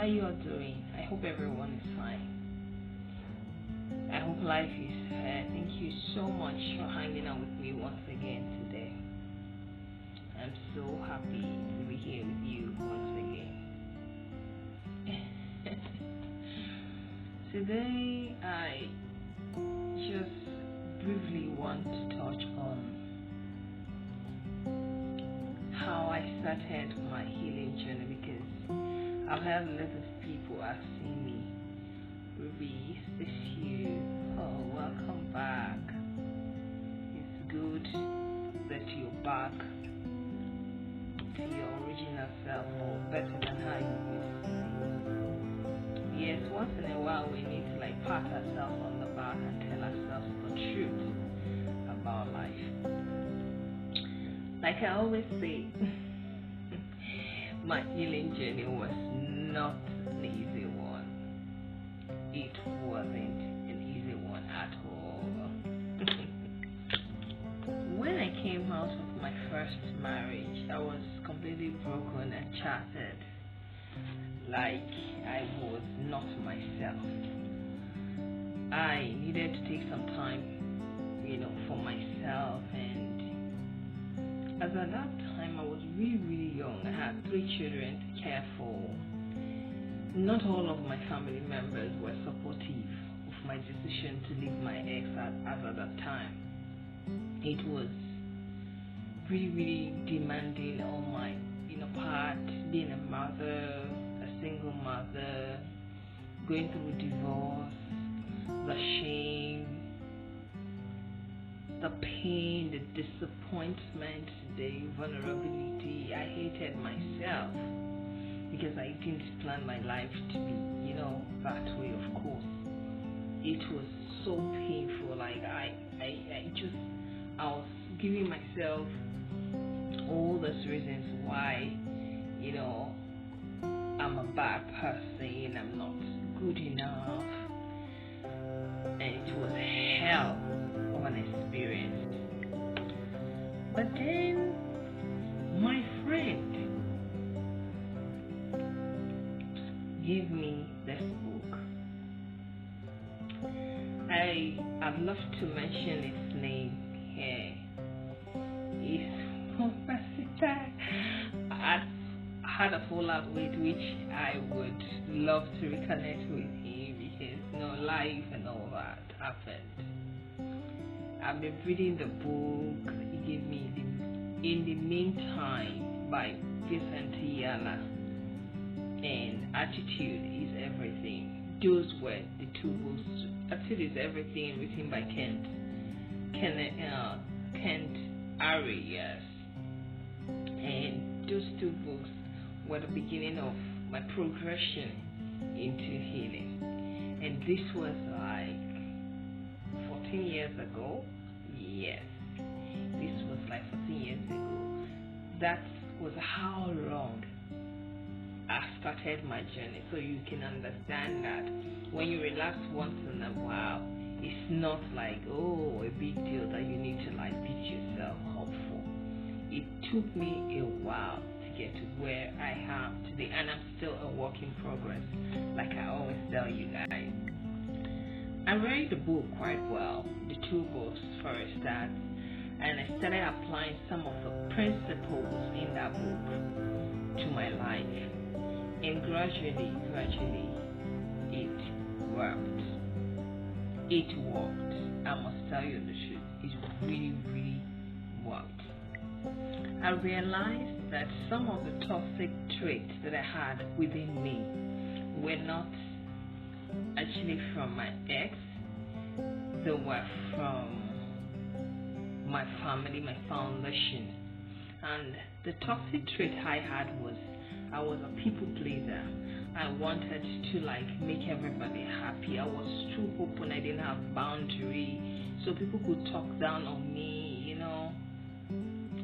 how you are doing. I hope everyone is fine. I hope life is fair. Thank you so much for hanging out with me once again today. I'm so happy to be here with you once again. Today I just briefly want to touch on how I started my healing journey, because I've had a lot of people asking me, Ruby, is this you? Oh, welcome back. It's good that you're back to your original self, or better than how you used to be. Yes, once in a while we need to pat ourselves on the back and tell ourselves the truth about life. Like I always say, my healing journey was not an easy one. It wasn't an easy one at all. When I came out of my first marriage, I was completely broken and shattered. Like I was not myself. I needed to take some time, for myself, and as at that time I was really, really young. I had 3 children to care for. Not all of my family members were supportive of my decision to leave my ex as at that time. It was really, really demanding on my part, being a mother, a single mother, going through divorce, the shame, the pain, the disappointment, the vulnerability. I hated myself because I didn't plan my life to be, that way, of course. It was so painful. I was giving myself all those reasons why, I'm a bad person, I'm not good enough, and it was hell of an experience. But then my friend gave me this book. I'd love to mention its name here. It's I had a fallout with which I would love to reconnect with him, because life and all that happened. I've been reading the book he gave me, In the Meantime by Vincent Yala, and Attitude is Everything. Those were the 2 books. Attitude is Everything, written by Kent Ari, yes. And those 2 books were the beginning of my progression into healing. And this was 14 years ago. Yes, this was 14 years ago. That was how long I started my journey. So you can understand that when you relax once in a while, it's not a big deal that you need to beat yourself up for. It took me a while to get to where I am today, and I'm still a work in progress, like I always tell you guys. I read the book quite well, the 2 books for a start, and I started applying some of the principles in that book to my life, and gradually it worked. It worked. I must tell you the truth. It really, really worked. I realized that some of the toxic traits that I had within me were not actually from my ex. They were from my family, my foundation. And the toxic trait I had was I was a people pleaser. I wanted to make everybody happy. I was too open. I didn't have boundary, so people could talk down on me.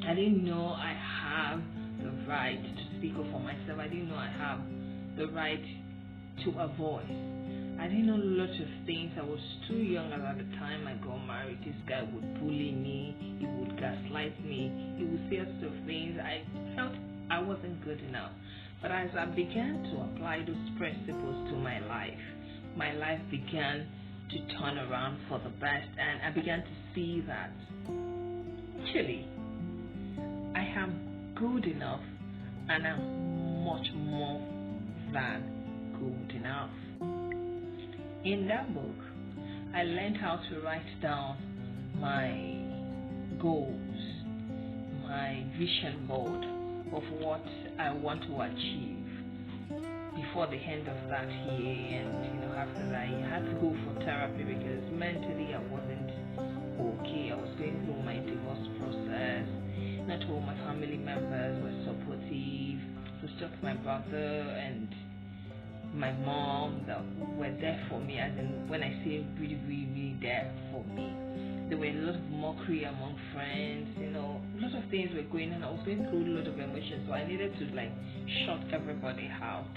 I didn't know I have the right to speak up for myself. I didn't know I have the right to a voice. I didn't know lots of things. I was too young at the time I got married. This guy would bully me. He would gaslight me. He would say lots of things. I felt I wasn't good enough. But as I began to apply those principles to my life began to turn around for the best, and I began to see that actually I am good enough and I'm much more than good enough. In that book, I learned how to write down my goals, my vision board of what I want to achieve before the end of that year. And after that, I had to go for therapy because mentally I wasn't okay. I was going through my divorce process. Not all my family members were supportive. It was just my brother and my mom that were there for me, as in when I say really, really, really there for me. There were a lot of mockery among friends, a lot of things were going on. I was going through a lot of emotions, so I needed to shut everybody out,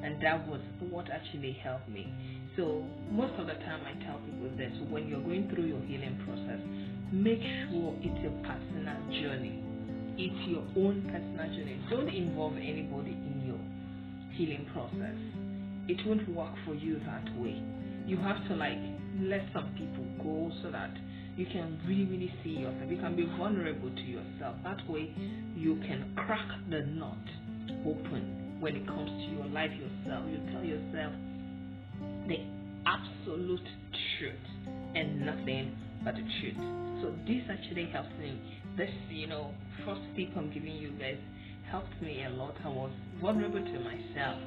and that was what actually helped me. So most of the time I tell people this: when you're going through your healing process, make sure it's a personal journey. It's your own personal journey. Don't involve anybody in your healing process. It won't work for you that way. You have to let some people go so that you can really, really see yourself. You can be vulnerable to yourself. That way you can crack the nut open when it comes to your life yourself. You tell yourself the absolute truth and nothing but the truth. So this actually helps me. This, first tip I'm giving you guys helped me a lot. I was vulnerable to myself,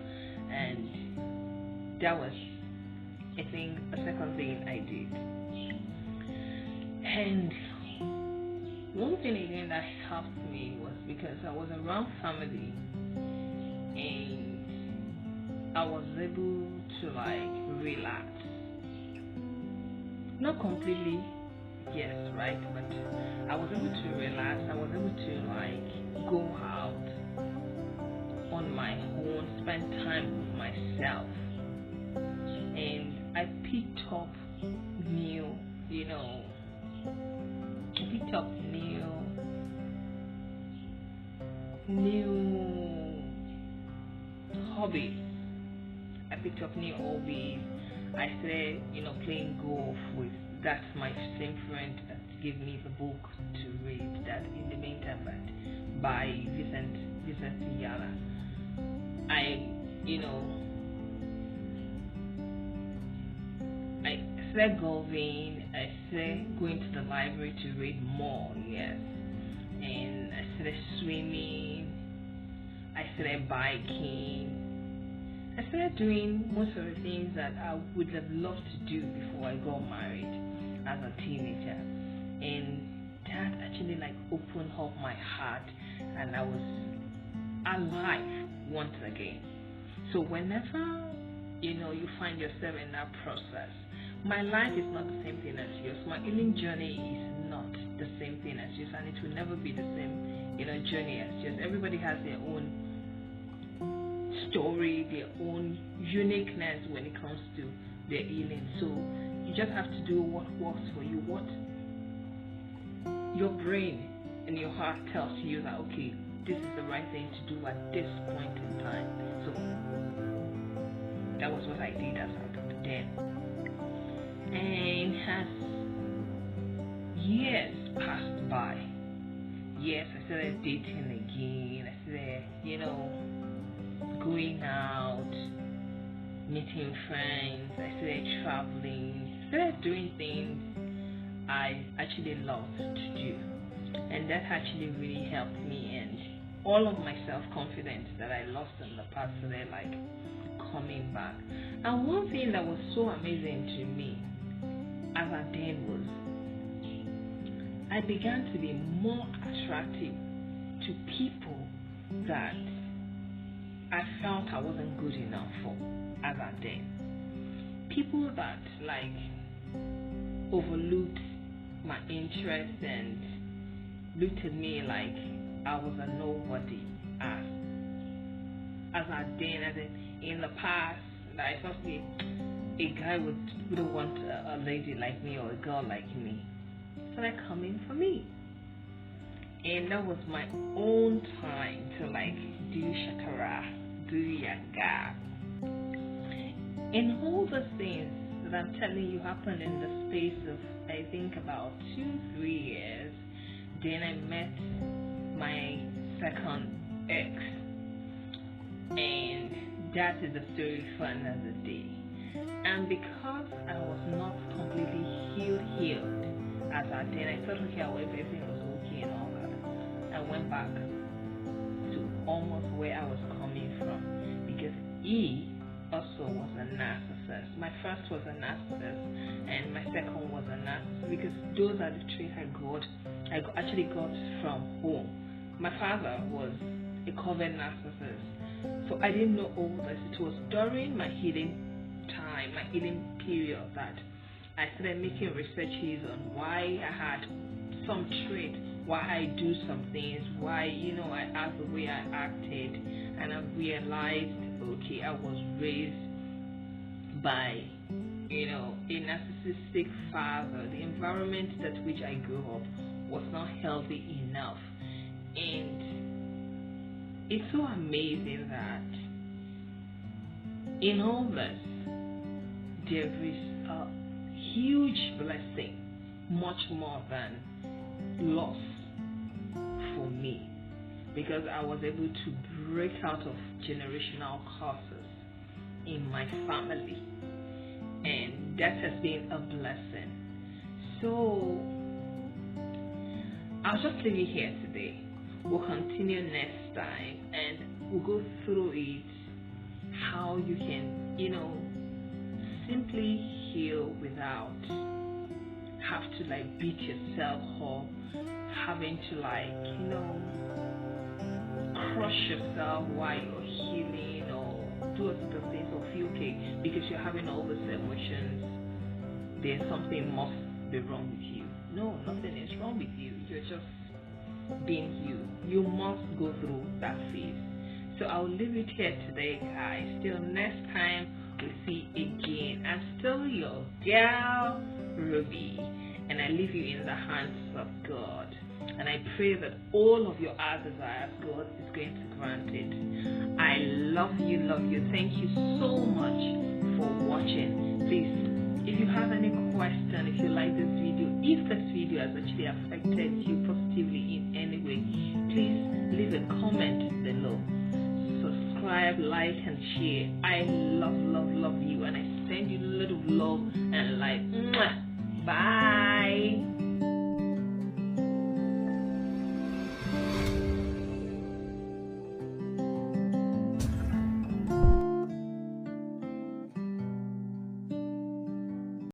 and that was, I think, the second thing I did. And one thing again that helped me was because I was around family and I was able to relax. Not completely, yes, right, but I was able to relax. I was able to go out on my own, spend time with myself, and I picked up new hobbies. I picked up new hobbies. I started, playing golf with my same friend that gave me the book to read, that In the Meantime by Vincent Yala. I started golfing. I started going to the library to read more, yes. And I started swimming. I started biking. I started doing most of the things that I would have loved to do before I got married as a teenager. And that actually opened up my heart, and I was alive once again. So whenever you find yourself in that process, my life is not the same thing as yours. My healing journey is not the same thing as yours, and it will never be the same journey as yours. Everybody has their own story, their own uniqueness when it comes to their healing. So you just have to do what works for you, what your brain and your heart tells you that, okay, this is the right thing to do at this point in time. So that was what I did as of then. And as years passed by, yes, I started dating again. I started, going out, meeting friends. I started traveling. I started doing things I actually loved to do, and that actually really helped me. And all of my self-confidence that I lost in the past started coming back. And one thing that was so amazing to me as a then was I began to be more attractive to people that I felt I wasn't good enough for as a then. People that overlooked my interests and looked at me like I was a nobody as a then. In the past, I thought a guy wouldn't want a lady like me or a girl like me. So they're coming for me. And that was my own time to do shakara, Hallelujah, God. In all the things that I'm telling you happened in the space of, I think, about 2-3 years, then I met my second ex, and that is the story for another day. And because I was not completely healed as at then, I thought, okay, everything was okay and all that. I went back to almost where I was coming from, because he also was a narcissist. My first was a narcissist, and my second was a narcissist, because those are the traits I actually got from home. My father was a covert narcissist, so I didn't know all this. It was during my healing time, my healing period, that I started making researches on why I had some trait, why I do some things, why I act the way I acted, and I realized, okay, I was raised by a narcissistic father. The environment that which I grew up was not healthy enough, and it's so amazing that in all this there is a huge blessing, much more than loss for me, because I was able to break out of generational curses in my family, and that has been a blessing. So I'll just leave you here today. We'll continue next time, and we'll go through it, how you can simply heal without have to beat yourself or having to crush yourself while you're healing, or do a lot of things, or feel okay because you're having all these emotions. There's something must be wrong with you. No, nothing is wrong with you. You're just being you. You must go through that phase. So I'll leave it here today, guys. Till next time we see again. I'm still your gal, Ruby, and I leave you in the hands of God. And I pray that all of your heart desires, God is going to grant it. I love you, love you. Thank you so much for watching. Please, if you have any question, if you like this video, if this video has actually affected you positively in any way, please leave a comment below. Subscribe, like, and share. I love, love, love you, and I send you a little love and light. Bye.